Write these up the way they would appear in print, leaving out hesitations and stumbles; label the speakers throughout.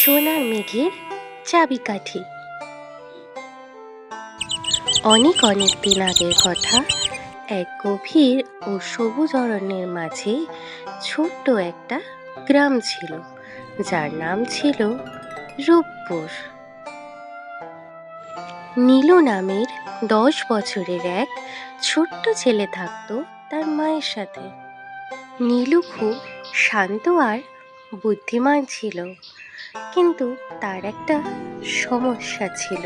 Speaker 1: সোনার মেঘের চাবিকাঠি। অনেক অনেক দিন আগের কথা। এক গভীর ও সবুজ অরণ্যের মাঝে ছোট্ট একটা গ্রাম ছিল, যার নাম ছিল রূপপুর। নীলু নামের 10 বছরের এক ছোট্ট ছেলে থাকতো তার মায়ের সাথে। নীলু খুব শান্ত আর বুদ্ধিমান ছিল, কিন্তু তার একটা সমস্যা ছিল।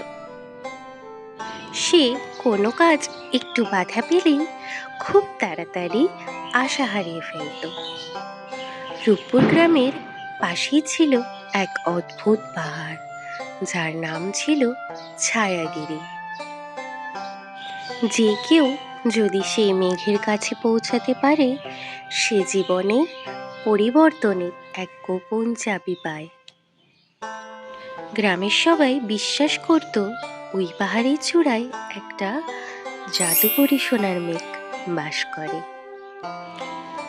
Speaker 1: সে কোনো কাজ একটু বাধা পেলেই খুব তাড়াতাড়ি আশা হারিয়ে ফেলত। রূপপুর গ্রামের পাশেই ছিল এক অদ্ভুত পাহাড়, যার নাম ছিল ছায়াগিরি। যে কেউ যদি সেই মেঘের কাছে পৌঁছাতে পারে, সে জীবনের পরিবর্তনের এক গোপন চাবি পায়। গ্রামের সবাই বিশ্বাস করত ওই পাহাড়ের চূড়ায় একটা জাদুকরী সোনার মেঘ বাস করে।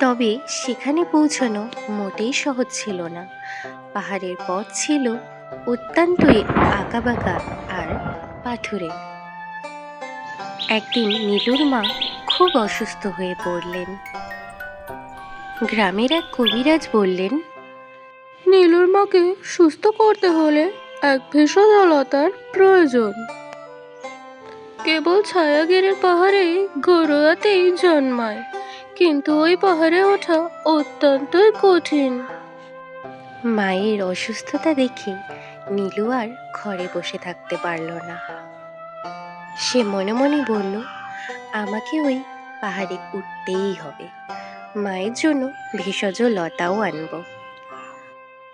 Speaker 1: তবে সেখানে পৌঁছানো মোটেই সহজ ছিল না। পাহাড়ের পথ ছিল অত্যন্তই আঁকাবাঁকা আর পাথুরে। একদিন নীলুর মা খুব অসুস্থ হয়ে পড়লেন। গ্রামের এক কবিরাজ বললেন,
Speaker 2: নীলুর মাকে সুস্থ করতে হলে এক ভেষজলতার প্রয়োজন। কেবল ছায়াগিরির পাহাড়ে গরুয়াতেই জন্মায়, কিন্তু ওই পাহাড়ে ওঠা অত্যন্তই কঠিন।
Speaker 1: মায়ের অসুস্থতা দেখে নীলু আর ঘরে বসে থাকতে পারল না। সে মনে মনে বলল, আমাকে ওই পাহাড়ে উঠতেই হবে, মায়ের জন্য ভেষজ লতাও আনব।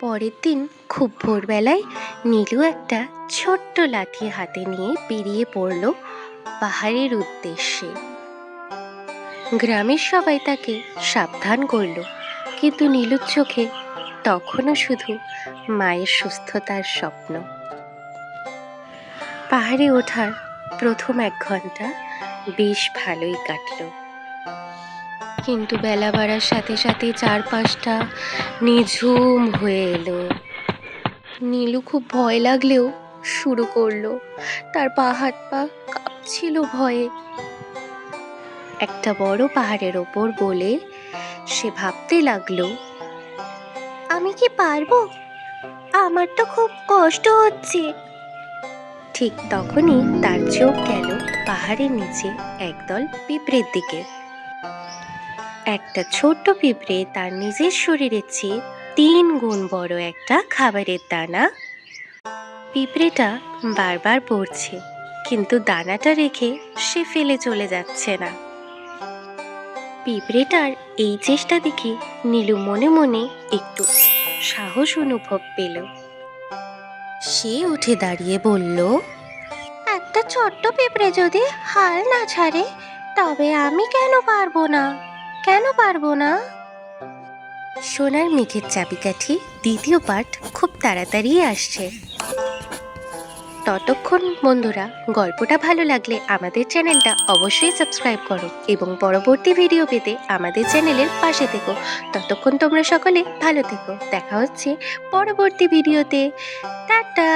Speaker 1: পরের দিন খুব ভোরবেলায় নীলু একটা ছোট্ট লাঠি হাতে নিয়ে বেরিয়ে পড়ল পাহাড়ের উদ্দেশ্যে। গ্রামের সবাই তাকে সাবধান করল, কিন্তু নীলুর চোখে তখনও শুধু মায়ের সুস্থতার স্বপ্ন। পাহাড়ে ওঠার প্রথম 1 ঘন্টা বেশ ভালোই কাটল, কিন্তু বেলা বাড়ার সাথে সাথে চারপাশটা নিঝুম হয়ে এলো। নীলু খুব ভয় লাগলেও শুরু করলো। তার পা হাত পা কাঁপছিল ভয়ে। একটা বড় পাহাড়ের ওপর বলে সে ভাবতে লাগলো, আমি কি পারবো? আমার তো খুব কষ্ট হচ্ছে। ঠিক তখনই তার চোখ গেল পাহাড়ের নিচে একদল পিঁপড়ের দিকে। একটা ছোট্ট পিঁপড়ে তার নিজের শরীরের চেয়ে 3 গুণ বড় একটা খাবারের দানা। পিঁপড়েটা বারবার পড়ছে, কিন্তু দানাটা রেখে সে ফেলে চলে যাচ্ছে না। পিঁপড়েটার এই চেষ্টা দেখে নীলু মনে মনে একটু সাহস অনুভব পেল। সে উঠে দাঁড়িয়ে বলল, একটা ছোট্ট পিঁপড়ে যদি হাল না ছাড়ে, তবে আমি কেন পারবো না? সোনার মেঘের চাবিকাঠি দ্বিতীয় পার্ট খুব তাড়াতাড়ি আসছে। ততক্ষণ বন্ধুরা, গল্পটা ভালো লাগলে আমাদের চ্যানেলটা অবশ্যই সাবস্ক্রাইব করো এবং পরবর্তী ভিডিও পেতে আমাদের চ্যানেলের পাশে থেকো। ততক্ষণ তোমরা সকলে ভালো থেকো। দেখা হচ্ছে পরবর্তী ভিডিওতে। টাটা।